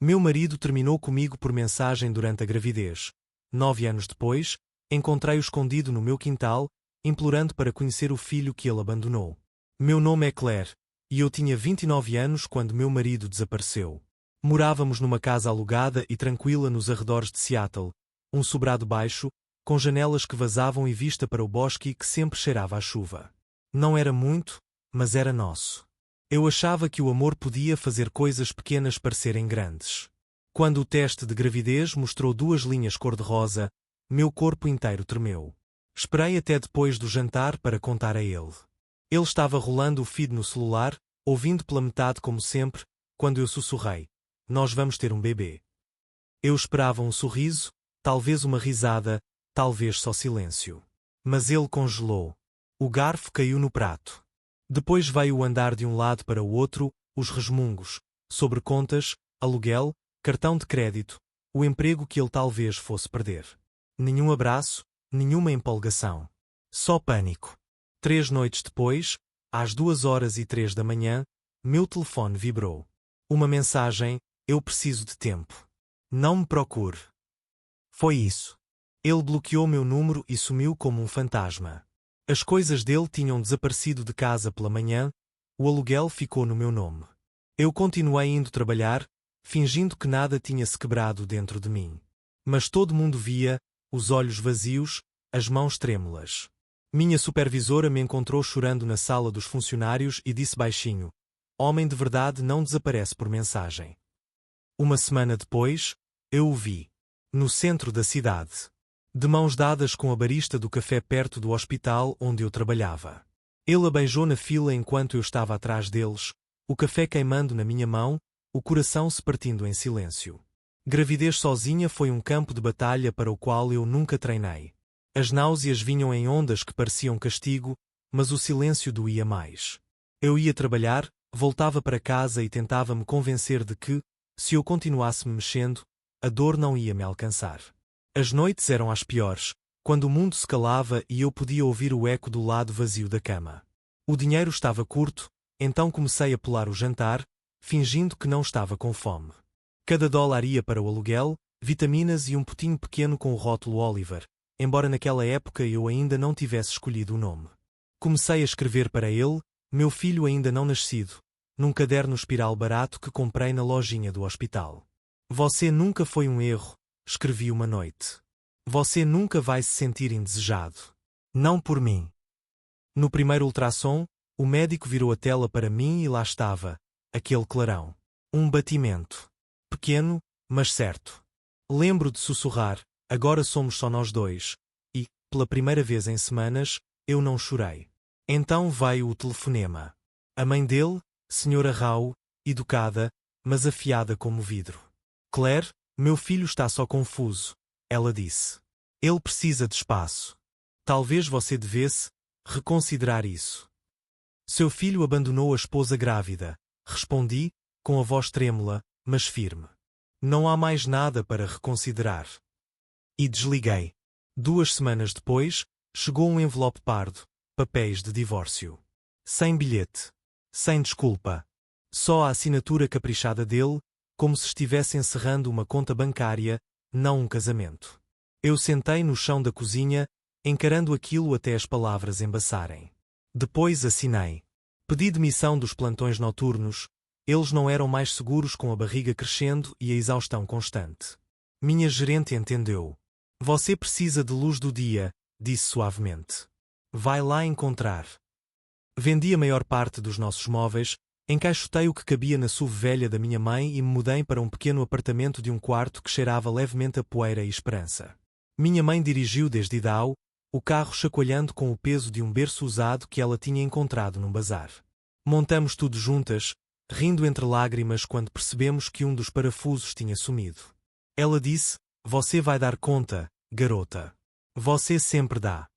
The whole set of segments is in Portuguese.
Meu marido terminou comigo por mensagem durante a gravidez. 9 anos depois, encontrei-o escondido no meu quintal, implorando para conhecer o filho que ele abandonou. Meu nome é Claire, e eu tinha 29 anos quando meu marido desapareceu. Morávamos numa casa alugada e tranquila nos arredores de Seattle, um sobrado baixo, com janelas que vazavam e vista para o bosque que sempre cheirava a chuva. Não era muito, mas era nosso. Eu achava que o amor podia fazer coisas pequenas parecerem grandes. Quando o teste de gravidez mostrou 2 linhas cor-de-rosa, meu corpo inteiro tremeu. Esperei até depois do jantar para contar a ele. Ele estava rolando o feed no celular, ouvindo pela metade como sempre, quando eu sussurrei: "Nós vamos ter um bebê." Eu esperava um sorriso, talvez uma risada, talvez só silêncio. Mas ele congelou. O garfo caiu no prato. Depois veio o andar de um lado para o outro, os resmungos, sobre contas, aluguel, cartão de crédito, o emprego que ele talvez fosse perder. Nenhum abraço, nenhuma empolgação. Só pânico. 3 noites depois, às 2h03 da manhã, meu telefone vibrou. Uma mensagem: "Eu preciso de tempo. Não me procure." Foi isso. Ele bloqueou meu número e sumiu como um fantasma. As coisas dele tinham desaparecido de casa pela manhã, o aluguel ficou no meu nome. Eu continuei indo trabalhar, fingindo que nada tinha se quebrado dentro de mim. Mas todo mundo via, os olhos vazios, as mãos trêmulas. Minha supervisora me encontrou chorando na sala dos funcionários e disse baixinho: "Homem de verdade não desaparece por mensagem." Uma semana depois, eu o vi. No centro da cidade. De mãos dadas com a barista do café perto do hospital onde eu trabalhava. Ele a beijou na fila enquanto eu estava atrás deles, o café queimando na minha mão, o coração se partindo em silêncio. Gravidez sozinha foi um campo de batalha para o qual eu nunca treinei. As náuseas vinham em ondas que pareciam castigo, mas o silêncio doía mais. Eu ia trabalhar, voltava para casa e tentava me convencer de que, se eu continuasse me mexendo, a dor não ia me alcançar. As noites eram as piores, quando o mundo se calava e eu podia ouvir o eco do lado vazio da cama. O dinheiro estava curto, então comecei a pular o jantar, fingindo que não estava com fome. Cada dólar ia para o aluguel, vitaminas e um potinho pequeno com o rótulo Oliver, embora naquela época eu ainda não tivesse escolhido o nome. Comecei a escrever para ele, meu filho ainda não nascido, num caderno espiral barato que comprei na lojinha do hospital. "Você nunca foi um erro", escrevi uma noite. "Você nunca vai se sentir indesejado. Não por mim." No primeiro ultrassom, o médico virou a tela para mim e lá estava, aquele clarão. Um batimento. Pequeno, mas certo. Lembro de sussurrar: "Agora somos só nós dois." E, pela primeira vez em semanas, eu não chorei. Então veio o telefonema. A mãe dele, Sra. Rao, educada, mas afiada como vidro. "Claire, meu filho está só confuso", ela disse. "Ele precisa de espaço. Talvez você devesse reconsiderar isso." "Seu filho abandonou a esposa grávida", respondi, com a voz trêmula, mas firme. "Não há mais nada para reconsiderar." E desliguei. 2 semanas depois, chegou um envelope pardo, papéis de divórcio. Sem bilhete. Sem desculpa. Só a assinatura caprichada dele, como se estivesse encerrando uma conta bancária, não um casamento. Eu sentei no chão da cozinha, encarando aquilo até as palavras embaçarem. Depois assinei. Pedi demissão dos plantões noturnos, eles não eram mais seguros com a barriga crescendo e a exaustão constante. Minha gerente entendeu. "Você precisa de luz do dia", disse suavemente. "Vai lá encontrar." Vendi a maior parte dos nossos móveis, encaixotei o que cabia na SUV velha da minha mãe e me mudei para um pequeno apartamento de um quarto que cheirava levemente a poeira e esperança. Minha mãe dirigiu desde Idaho, o carro chacoalhando com o peso de um berço usado que ela tinha encontrado num bazar. Montamos tudo juntas, rindo entre lágrimas quando percebemos que um dos parafusos tinha sumido. Ela disse: "Você vai dar conta, garota. Você sempre dá."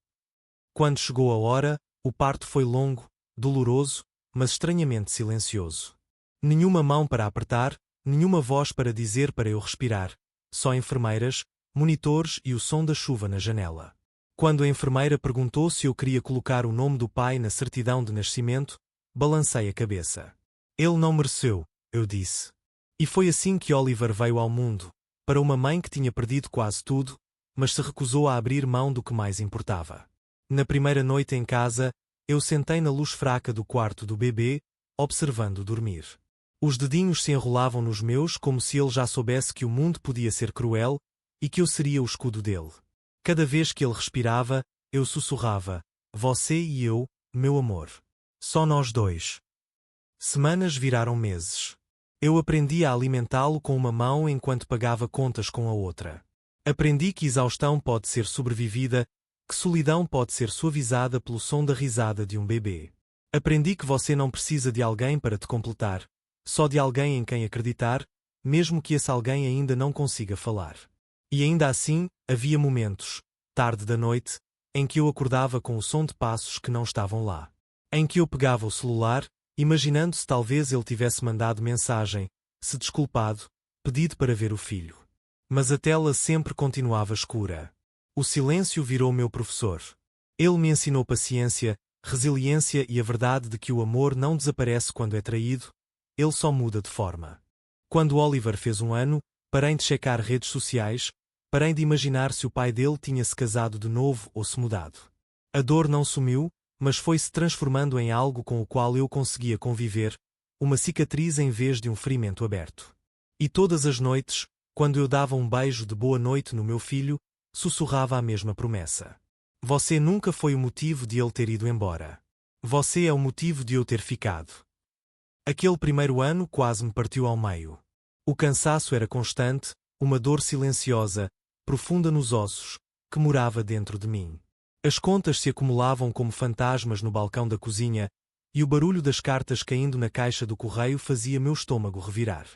Quando chegou a hora, o parto foi longo, doloroso, mas estranhamente silencioso. Nenhuma mão para apertar, nenhuma voz para dizer para eu respirar, só enfermeiras, monitores e o som da chuva na janela. Quando a enfermeira perguntou se eu queria colocar o nome do pai na certidão de nascimento, balancei a cabeça. "Ele não mereceu", eu disse. E foi assim que Oliver veio ao mundo, para uma mãe que tinha perdido quase tudo, mas se recusou a abrir mão do que mais importava. Na primeira noite em casa, eu sentei na luz fraca do quarto do bebê, observando-o dormir. Os dedinhos se enrolavam nos meus como se ele já soubesse que o mundo podia ser cruel e que eu seria o escudo dele. Cada vez que ele respirava, eu sussurrava: "Você e eu, meu amor. Só nós dois." Semanas viraram meses. Eu aprendi a alimentá-lo com uma mão enquanto pagava contas com a outra. Aprendi que exaustão pode ser sobrevivida, que solidão pode ser suavizada pelo som da risada de um bebê. Aprendi que você não precisa de alguém para te completar, só de alguém em quem acreditar, mesmo que esse alguém ainda não consiga falar. E ainda assim, havia momentos, tarde da noite, em que eu acordava com o som de passos que não estavam lá. Em que eu pegava o celular, imaginando se talvez ele tivesse mandado mensagem, se desculpado, pedido para ver o filho. Mas a tela sempre continuava escura. O silêncio virou meu professor. Ele me ensinou paciência, resiliência e a verdade de que o amor não desaparece quando é traído, ele só muda de forma. Quando Oliver fez 1 ano, parei de checar redes sociais, parei de imaginar se o pai dele tinha se casado de novo ou se mudado. A dor não sumiu, mas foi-se transformando em algo com o qual eu conseguia conviver, uma cicatriz em vez de um ferimento aberto. E todas as noites, quando eu dava um beijo de boa noite no meu filho, sussurrava a mesma promessa. Você nunca foi o motivo de ele ter ido embora. Você é o motivo de eu ter ficado. Aquele primeiro ano quase me partiu ao meio. O cansaço era constante, uma dor silenciosa, profunda nos ossos, que morava dentro de mim. As contas se acumulavam como fantasmas no balcão da cozinha, e o barulho das cartas caindo na caixa do correio fazia meu estômago revirar.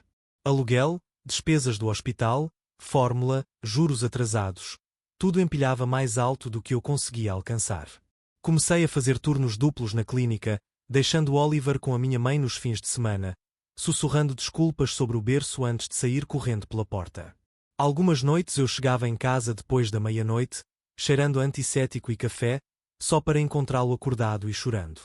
Aluguel, despesas do hospital, fórmula, juros atrasados. Tudo empilhava mais alto do que eu conseguia alcançar. Comecei a fazer turnos duplos na clínica, deixando Oliver com a minha mãe nos fins de semana, sussurrando desculpas sobre o berço antes de sair correndo pela porta. Algumas noites eu chegava em casa depois da meia-noite, cheirando antisséptico e café, só para encontrá-lo acordado e chorando.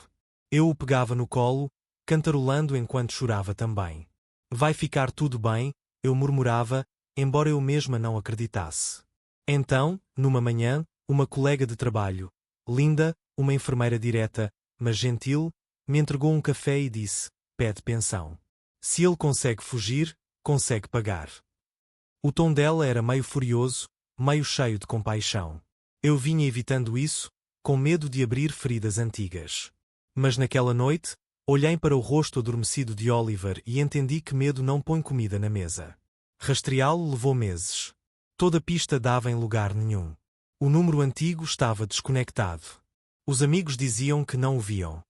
Eu o pegava no colo, cantarolando enquanto chorava também. Vai ficar tudo bem, eu murmurava, embora eu mesma não acreditasse. Então, numa manhã, uma colega de trabalho, Linda, uma enfermeira direta, mas gentil, me entregou um café e disse: "Pede pensão. Se ele consegue fugir, consegue pagar." O tom dela era meio furioso, meio cheio de compaixão. Eu vinha evitando isso, com medo de abrir feridas antigas. Mas naquela noite, olhei para o rosto adormecido de Oliver e entendi que medo não põe comida na mesa. Rastreá-lo levou meses. Toda pista dava em lugar nenhum. O número antigo estava desconectado. Os amigos diziam que não o viam.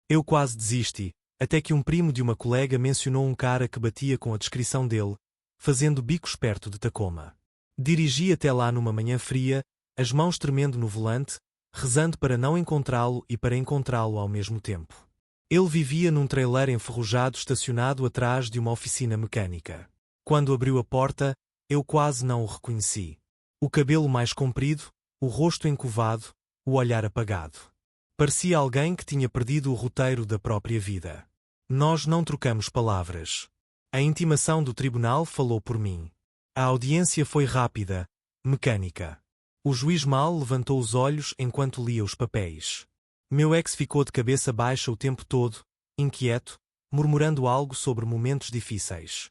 Eu quase desisti, até que um primo de uma colega mencionou um cara que batia com a descrição dele, fazendo bicos perto de Tacoma. Dirigi até lá numa manhã fria, as mãos tremendo no volante, rezando para não encontrá-lo e para encontrá-lo ao mesmo tempo. Ele vivia num trailer enferrujado estacionado atrás de uma oficina mecânica. Quando abriu a porta, eu quase não o reconheci. O cabelo mais comprido, o rosto encovado, o olhar apagado. Parecia alguém que tinha perdido o roteiro da própria vida. Nós não trocamos palavras. A intimação do tribunal falou por mim. A audiência foi rápida, mecânica. O juiz mal levantou os olhos enquanto lia os papéis. Meu ex ficou de cabeça baixa o tempo todo, inquieto, murmurando algo sobre momentos difíceis.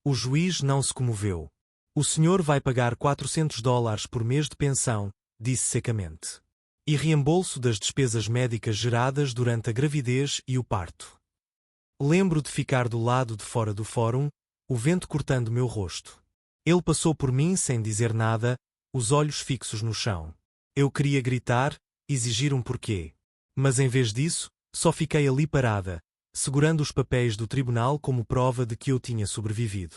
O juiz não se comoveu. "O senhor vai pagar $400 por mês de pensão", disse secamente. "E reembolso das despesas médicas geradas durante a gravidez e o parto." Lembro de ficar do lado de fora do fórum, o vento cortando meu rosto. Ele passou por mim sem dizer nada, os olhos fixos no chão. Eu queria gritar, exigir um porquê. Mas em vez disso, só fiquei ali parada, segurando os papéis do tribunal como prova de que eu tinha sobrevivido.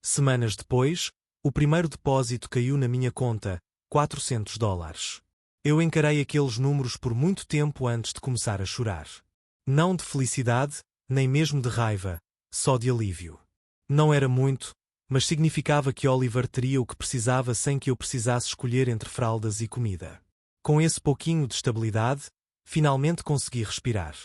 Semanas depois, o primeiro depósito caiu na minha conta, $400. Eu encarei aqueles números por muito tempo antes de começar a chorar. Não de felicidade, nem mesmo de raiva, só de alívio. Não era muito, mas significava que Oliver teria o que precisava sem que eu precisasse escolher entre fraldas e comida. Com esse pouquinho de estabilidade, finalmente consegui respirar.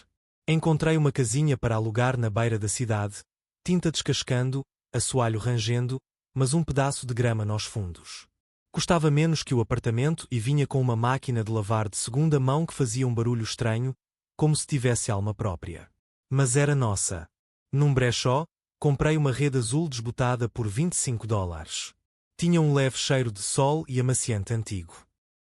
Encontrei uma casinha para alugar na beira da cidade, tinta descascando, assoalho rangendo, mas um pedaço de grama nos fundos. Custava menos que o apartamento e vinha com uma máquina de lavar de segunda mão que fazia um barulho estranho, como se tivesse alma própria. Mas era nossa. Num brechó, comprei uma rede azul desbotada por $25. Tinha um leve cheiro de sol e amaciante antigo.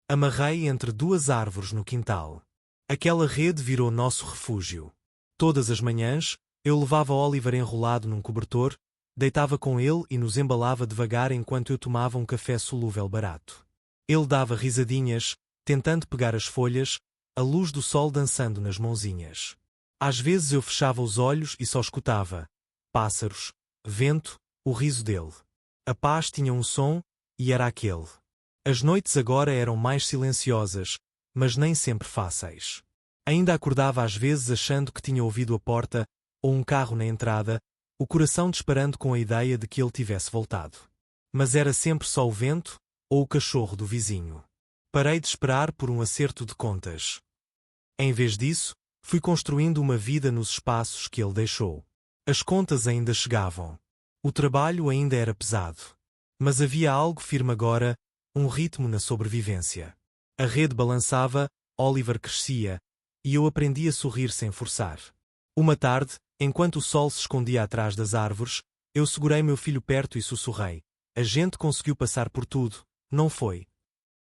Amarrei entre duas árvores no quintal. Aquela rede virou nosso refúgio. Todas as manhãs, eu levava Oliver enrolado num cobertor, deitava com ele e nos embalava devagar enquanto eu tomava um café solúvel barato. Ele dava risadinhas, tentando pegar as folhas, a luz do sol dançando nas mãozinhas. Às vezes eu fechava os olhos e só escutava pássaros, vento, o riso dele. A paz tinha um som, e era aquele. As noites agora eram mais silenciosas, mas nem sempre fáceis. Ainda acordava às vezes achando que tinha ouvido a porta, ou um carro na entrada, o coração disparando com a ideia de que ele tivesse voltado. Mas era sempre só o vento, ou o cachorro do vizinho. Parei de esperar por um acerto de contas. Em vez disso, fui construindo uma vida nos espaços que ele deixou. As contas ainda chegavam. O trabalho ainda era pesado. Mas havia algo firme agora, um ritmo na sobrevivência. A rede balançava, Oliver crescia, e eu aprendi a sorrir sem forçar. Uma tarde, enquanto o sol se escondia atrás das árvores, eu segurei meu filho perto e sussurrei: "A gente conseguiu passar por tudo, não foi?"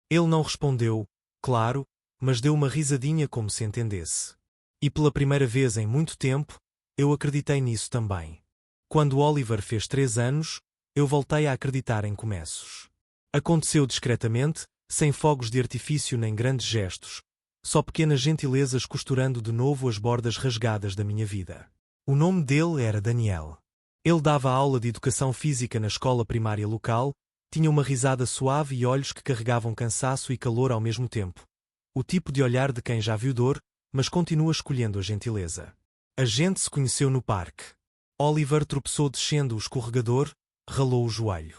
Ele não respondeu, claro, mas deu uma risadinha como se entendesse. E pela primeira vez em muito tempo, eu acreditei nisso também. Quando Oliver fez 3 anos, eu voltei a acreditar em começos. Aconteceu discretamente, sem fogos de artifício nem grandes gestos, só pequenas gentilezas costurando de novo as bordas rasgadas da minha vida. O nome dele era Daniel. Ele dava aula de educação física na escola primária local, tinha uma risada suave e olhos que carregavam cansaço e calor ao mesmo tempo. O tipo de olhar de quem já viu dor, mas continua escolhendo a gentileza. A gente se conheceu no parque. Oliver tropeçou descendo o escorregador, ralou o joelho.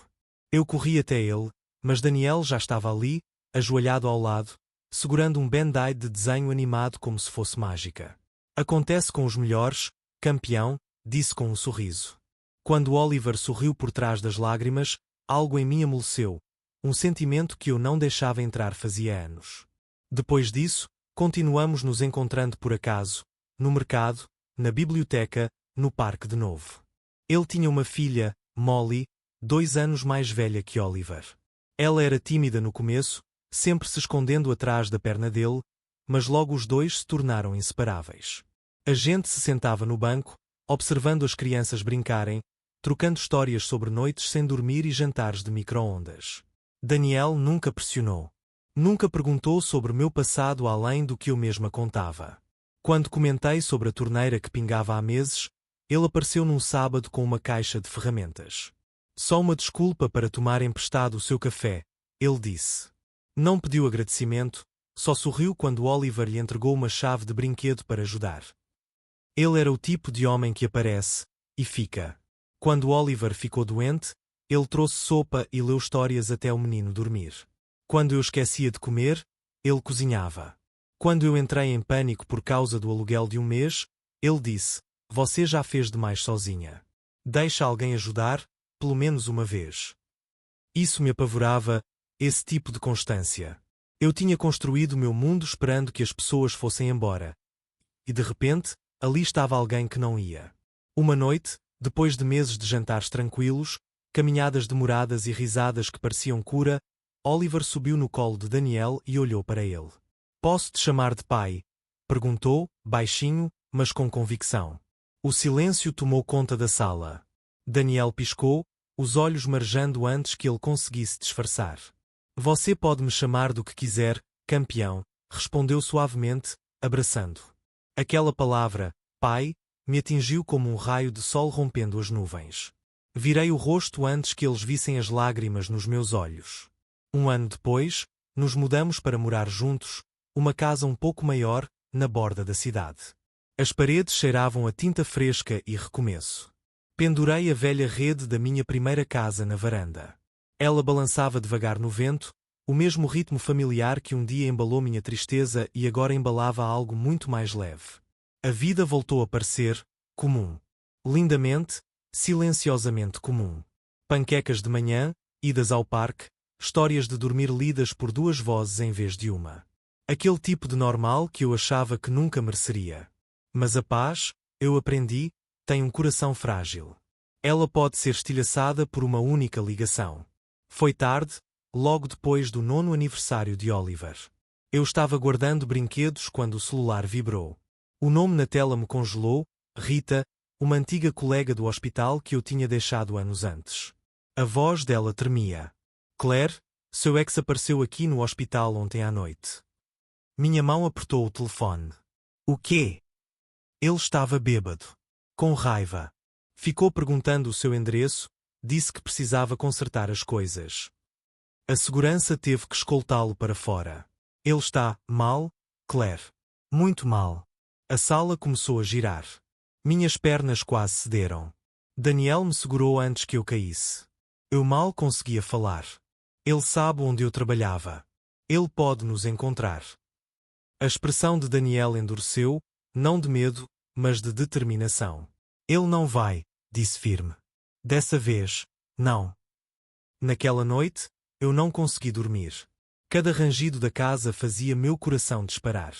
Eu corri até ele, mas Daniel já estava ali, ajoelhado ao lado, segurando um band-aid de desenho animado como se fosse mágica. "Acontece com os melhores, campeão", disse com um sorriso. Quando Oliver sorriu por trás das lágrimas, algo em mim amoleceu, um sentimento que eu não deixava entrar fazia anos. Depois disso, continuamos nos encontrando por acaso, no mercado, na biblioteca, no parque de novo. Ele tinha uma filha, Molly, 2 anos mais velha que Oliver. Ela era tímida no começo, sempre se escondendo atrás da perna dele, mas logo os dois se tornaram inseparáveis. A gente se sentava no banco, observando as crianças brincarem, trocando histórias sobre noites sem dormir e jantares de micro-ondas. Daniel nunca pressionou. Nunca perguntou sobre meu passado além do que eu mesma contava. Quando comentei sobre a torneira que pingava há meses, ele apareceu num sábado com uma caixa de ferramentas. "Só uma desculpa para tomar emprestado o seu café", ele disse. Não pediu agradecimento, só sorriu quando Oliver lhe entregou uma chave de brinquedo para ajudar. Ele era o tipo de homem que aparece e fica. Quando Oliver ficou doente, ele trouxe sopa e leu histórias até o menino dormir. Quando eu esquecia de comer, ele cozinhava. Quando eu entrei em pânico por causa do aluguel de um mês, ele disse: "Você já fez demais sozinha. Deixa alguém ajudar, pelo menos uma vez." Isso me apavorava, esse tipo de constância. Eu tinha construído o meu mundo esperando que as pessoas fossem embora. E de repente, ali estava alguém que não ia. Uma noite, depois de meses de jantares tranquilos, caminhadas demoradas e risadas que pareciam cura, Oliver subiu no colo de Daniel e olhou para ele. "Posso te chamar de pai?" perguntou, baixinho, mas com convicção. O silêncio tomou conta da sala. Daniel piscou, os olhos marejando antes que ele conseguisse disfarçar. "Você pode me chamar do que quiser, campeão", respondeu suavemente, abraçando. Aquela palavra, pai, me atingiu como um raio de sol rompendo as nuvens. Virei o rosto antes que eles vissem as lágrimas nos meus olhos. 1 ano depois, nos mudamos para morar juntos, uma casa um pouco maior, na borda da cidade. As paredes cheiravam a tinta fresca e recomeço. Pendurei a velha rede da minha primeira casa na varanda. Ela balançava devagar no vento, o mesmo ritmo familiar que um dia embalou minha tristeza e agora embalava algo muito mais leve. A vida voltou a parecer comum. Lindamente, silenciosamente comum. Panquecas de manhã, idas ao parque, histórias de dormir lidas por duas vozes em vez de uma. Aquele tipo de normal que eu achava que nunca mereceria. Mas a paz, eu aprendi, tem um coração frágil. Ela pode ser estilhaçada por uma única ligação. Foi tarde, logo depois do 9º aniversário de Oliver. Eu estava guardando brinquedos quando o celular vibrou. O nome na tela me congelou, Rita, uma antiga colega do hospital que eu tinha deixado anos antes. A voz dela tremia. Claire, seu ex apareceu aqui no hospital ontem à noite. Minha mão apertou o telefone. O quê? Ele estava bêbado. Com raiva. Ficou perguntando o seu endereço, disse que precisava consertar as coisas. A segurança teve que escoltá-lo para fora. Ele está mal, Claire. Muito mal. A sala começou a girar. Minhas pernas quase cederam. Daniel me segurou antes que eu caísse. Eu mal conseguia falar. Ele sabe onde eu trabalhava. Ele pode nos encontrar. A expressão de Daniel endureceu, não de medo, mas de determinação. Ele não vai, disse firme. Dessa vez, não. Naquela noite, eu não consegui dormir. Cada rangido da casa fazia meu coração disparar.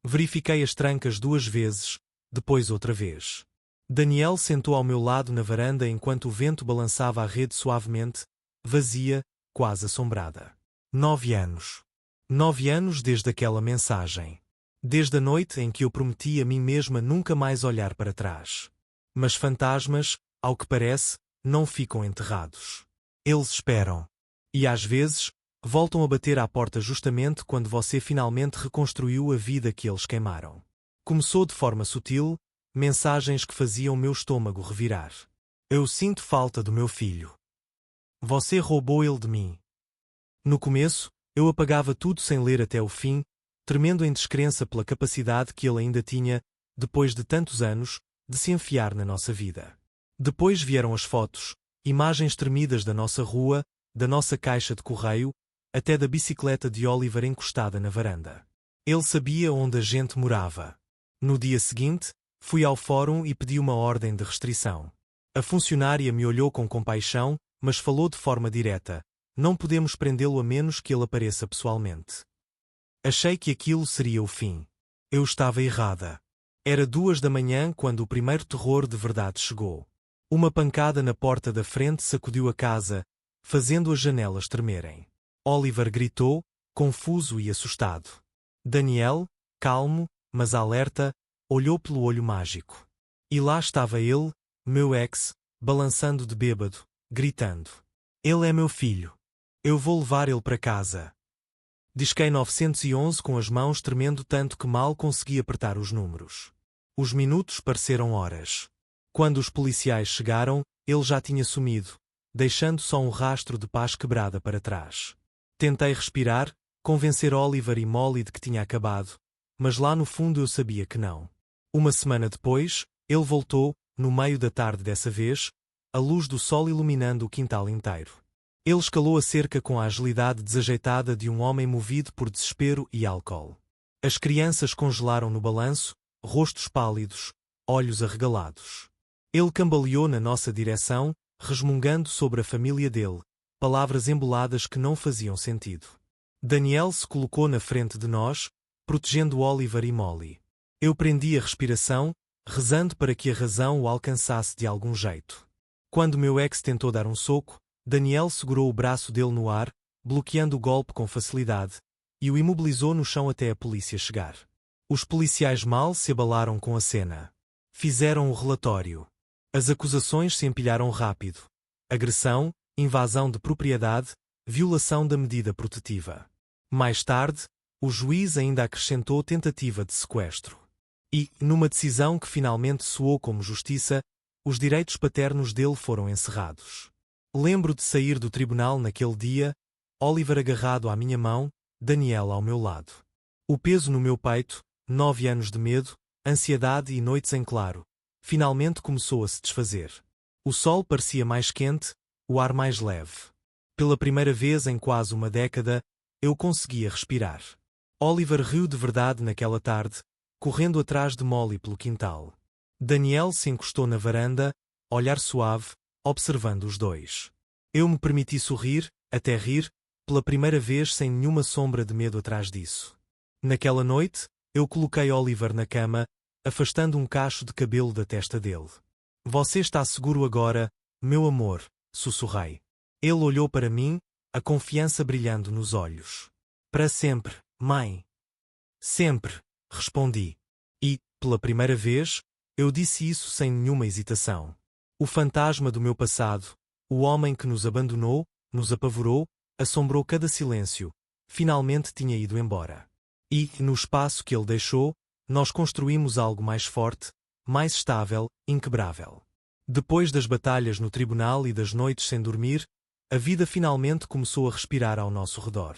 Verifiquei as trancas 2 vezes, depois outra vez. Daniel sentou ao meu lado na varanda enquanto o vento balançava a rede suavemente, vazia, quase assombrada. 9 anos. 9 anos desde aquela mensagem. Desde a noite em que eu prometi a mim mesma nunca mais olhar para trás. Mas fantasmas, ao que parece, não ficam enterrados. Eles esperam. E às vezes, voltam a bater à porta justamente quando você finalmente reconstruiu a vida que eles queimaram. Começou de forma sutil, mensagens que faziam meu estômago revirar. Eu sinto falta do meu filho. Você roubou ele de mim. No começo, eu apagava tudo sem ler até o fim, tremendo em descrença pela capacidade que ele ainda tinha, depois de tantos anos, de se enfiar na nossa vida. Depois vieram as fotos, imagens tremidas da nossa rua, da nossa caixa de correio, até da bicicleta de Oliver encostada na varanda. Ele sabia onde a gente morava. No dia seguinte, fui ao fórum e pedi uma ordem de restrição. A funcionária me olhou com compaixão, mas falou de forma direta: não podemos prendê-lo a menos que ele apareça pessoalmente. Achei que aquilo seria o fim. Eu estava errada. Era 2 da manhã quando o primeiro terror de verdade chegou. Uma pancada na porta da frente sacudiu a casa, fazendo as janelas tremerem. Oliver gritou, confuso e assustado. Daniel, calmo, mas alerta, olhou pelo olho mágico. E lá estava ele, meu ex, balançando de bêbado, gritando: Ele é meu filho. Eu vou levar ele para casa. Disquei 911 com as mãos tremendo tanto que mal consegui apertar os números. Os minutos pareceram horas. Quando os policiais chegaram, ele já tinha sumido, deixando só um rastro de paz quebrada para trás. Tentei respirar, convencer Oliver e Molly de que tinha acabado, mas lá no fundo eu sabia que não. Uma semana depois, ele voltou, no meio da tarde dessa vez, a luz do sol iluminando o quintal inteiro. Ele escalou a cerca com a agilidade desajeitada de um homem movido por desespero e álcool. As crianças congelaram no balanço, rostos pálidos, olhos arregalados. Ele cambaleou na nossa direção, resmungando sobre a família dele, palavras emboladas que não faziam sentido. Daniel se colocou na frente de nós, protegendo Oliver e Molly. Eu prendi a respiração, rezando para que a razão o alcançasse de algum jeito. Quando meu ex tentou dar um soco, Daniel segurou o braço dele no ar, bloqueando o golpe com facilidade, e o imobilizou no chão até a polícia chegar. Os policiais mal se abalaram com a cena. Fizeram o relatório. As acusações se empilharam rápido. Agressão, invasão de propriedade, violação da medida protetiva. Mais tarde, o juiz ainda acrescentou tentativa de sequestro. E, numa decisão que finalmente soou como justiça, os direitos paternos dele foram encerrados. Lembro de sair do tribunal naquele dia, Oliver agarrado à minha mão, Daniel ao meu lado. O peso no meu peito, 9 anos de medo, ansiedade e noites em claro, finalmente começou a se desfazer. O sol parecia mais quente, o ar mais leve. Pela primeira vez em quase uma década, eu conseguia respirar. Oliver riu de verdade naquela tarde, correndo atrás de Molly pelo quintal. Daniel se encostou na varanda, olhar suave, observando os dois. Eu me permiti sorrir, até rir, pela primeira vez sem nenhuma sombra de medo atrás disso. Naquela noite, eu coloquei Oliver na cama, afastando um cacho de cabelo da testa dele. Você está seguro agora, meu amor, sussurrei. Ele olhou para mim, a confiança brilhando nos olhos. Para sempre, mãe. Sempre, respondi. E, pela primeira vez, eu disse isso sem nenhuma hesitação. O fantasma do meu passado, o homem que nos abandonou, nos apavorou, assombrou cada silêncio, finalmente tinha ido embora. E, no espaço que ele deixou, nós construímos algo mais forte, mais estável, inquebrável. Depois das batalhas no tribunal e das noites sem dormir, a vida finalmente começou a respirar ao nosso redor.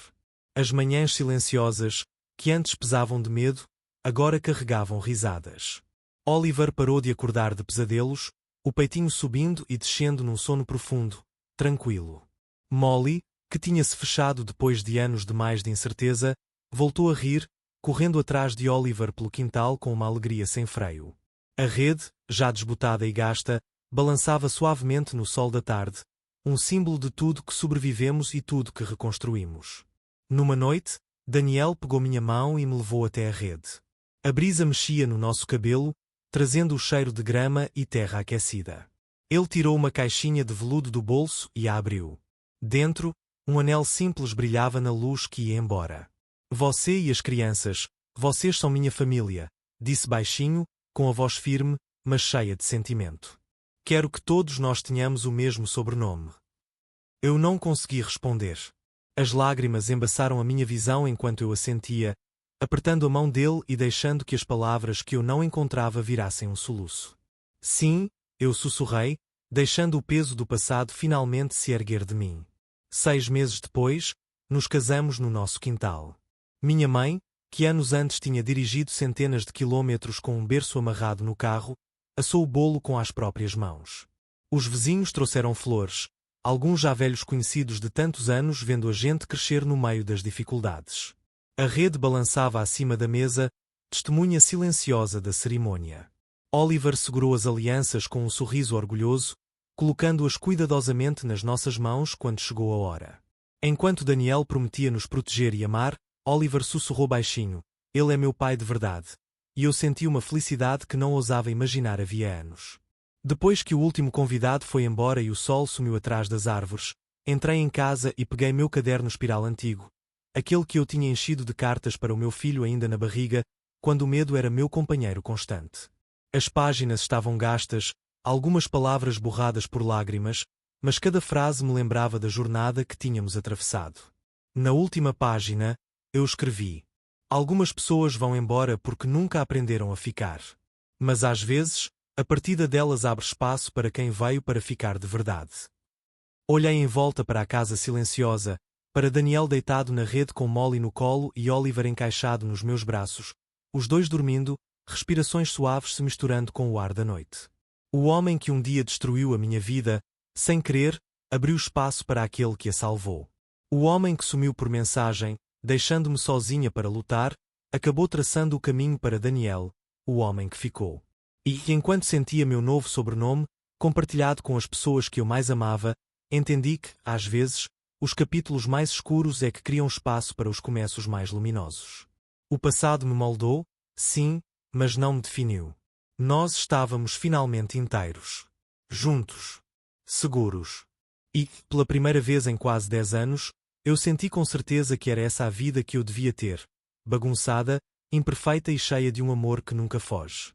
As manhãs silenciosas, que antes pesavam de medo, agora carregavam risadas. Oliver parou de acordar de pesadelos, o peitinho subindo e descendo num sono profundo, tranquilo. Molly, que tinha-se fechado depois de anos demais de incerteza, voltou a rir, correndo atrás de Oliver pelo quintal com uma alegria sem freio. A rede, já desbotada e gasta, balançava suavemente no sol da tarde, um símbolo de tudo que sobrevivemos e tudo que reconstruímos. Numa noite, Daniel pegou minha mão e me levou até a rede. A brisa mexia no nosso cabelo, trazendo o cheiro de grama e terra aquecida. Ele tirou uma caixinha de veludo do bolso e a abriu. Dentro, um anel simples brilhava na luz que ia embora. Você e as crianças, vocês são minha família, disse baixinho, com a voz firme, mas cheia de sentimento. Quero que todos nós tenhamos o mesmo sobrenome. Eu não consegui responder. As lágrimas embaçaram a minha visão enquanto eu a sentia, apertando a mão dele e deixando que as palavras que eu não encontrava virassem um soluço. Sim, eu sussurrei, deixando o peso do passado finalmente se erguer de mim. 6 meses depois, nos casamos no nosso quintal. Minha mãe, que anos antes tinha dirigido centenas de quilômetros com um berço amarrado no carro, assou o bolo com as próprias mãos. Os vizinhos trouxeram flores, alguns já velhos conhecidos de tantos anos vendo a gente crescer no meio das dificuldades. A rede balançava acima da mesa, testemunha silenciosa da cerimônia. Oliver segurou as alianças com um sorriso orgulhoso, colocando-as cuidadosamente nas nossas mãos quando chegou a hora. Enquanto Daniel prometia nos proteger e amar, Oliver sussurrou baixinho: ele é meu pai de verdade. E eu senti uma felicidade que não ousava imaginar havia anos. Depois que o último convidado foi embora e o sol sumiu atrás das árvores, entrei em casa e peguei meu caderno espiral antigo, aquele que eu tinha enchido de cartas para o meu filho ainda na barriga, quando o medo era meu companheiro constante. As páginas estavam gastas, algumas palavras borradas por lágrimas, mas cada frase me lembrava da jornada que tínhamos atravessado. Na última página, eu escrevi: algumas pessoas vão embora porque nunca aprenderam a ficar. Mas às vezes, a partida delas abre espaço para quem veio para ficar de verdade. Olhei em volta para a casa silenciosa, para Daniel deitado na rede com Molly no colo e Oliver encaixado nos meus braços, os dois dormindo, respirações suaves se misturando com o ar da noite. O homem que um dia destruiu a minha vida, sem querer, abriu espaço para aquele que a salvou. O homem que sumiu por mensagem, deixando-me sozinha para lutar, acabou traçando o caminho para Daniel, o homem que ficou. E, enquanto sentia meu novo sobrenome, compartilhado com as pessoas que eu mais amava, entendi que, às vezes, os capítulos mais escuros é que criam espaço para os começos mais luminosos. O passado me moldou, sim, mas não me definiu. Nós estávamos finalmente inteiros. Juntos. Seguros. E, pela primeira vez em quase 10 anos, eu senti com certeza que era essa a vida que eu devia ter, bagunçada, imperfeita e cheia de um amor que nunca foge.